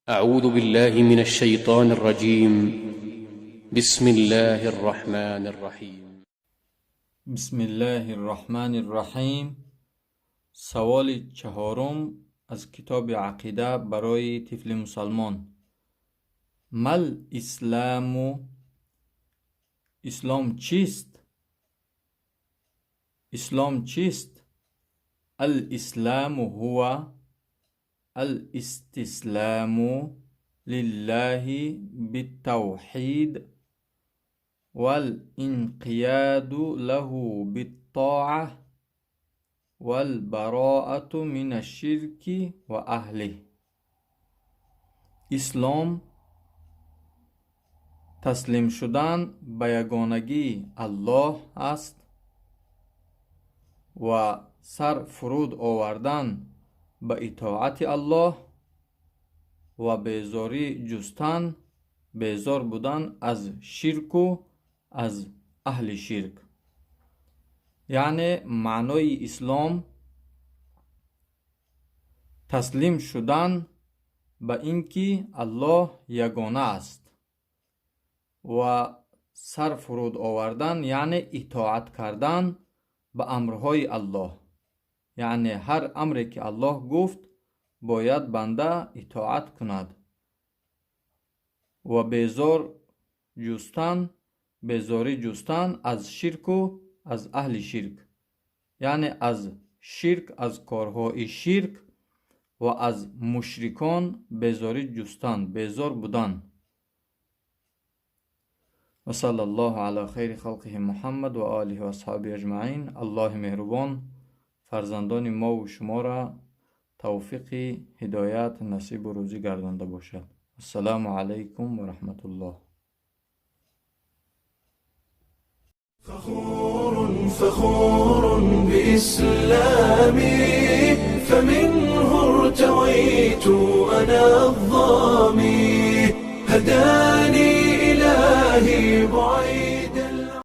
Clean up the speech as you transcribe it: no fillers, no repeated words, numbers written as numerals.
أعوذ بالله من الشيطان الرجيم. بسم الله الرحمن الرحيم. بسم الله الرحمن الرحیم. سوال چهارم از کتاب عقیده برای طفل مسلمان. مل اسلام؟ اسلام چیست؟ اسلام چیست؟ الاسلام هو الاستسلام لله بالتوحید والانقياد له بالطاعة والبراءة من الشرك وأهله. اسلام تسلیم شدن به یگانگی الله است و سر فرود آوردن به اطاعت الله و بیزاری جستن، بیزار بودن از شرک و از اهل شرک. یعنی معنای اسلام تسلیم شدن به اینکه الله یگانه است و سر فرود آوردن یعنی اطاعت کردن به امرهای الله. یعنی هر امری که الله گفت باید بنده اطاعت کند و بیزاری جستن از شرک و از اهل شرک، یعنی از شرک، از کارهای شرک و از مشرکان بیزاری جستن، بیزار بودن. و صلی الله علی خیر خلقه محمد و آله و اصحابه اجمعین. الله مهربان فرزندان ما و شما را توفیق هدایت نصیب و روزی گردانده باشد. السلام علیکم و رحمت الله. فخور بإسلامي فمنه ارتويت أنا الظامي هداني إلهي بعيد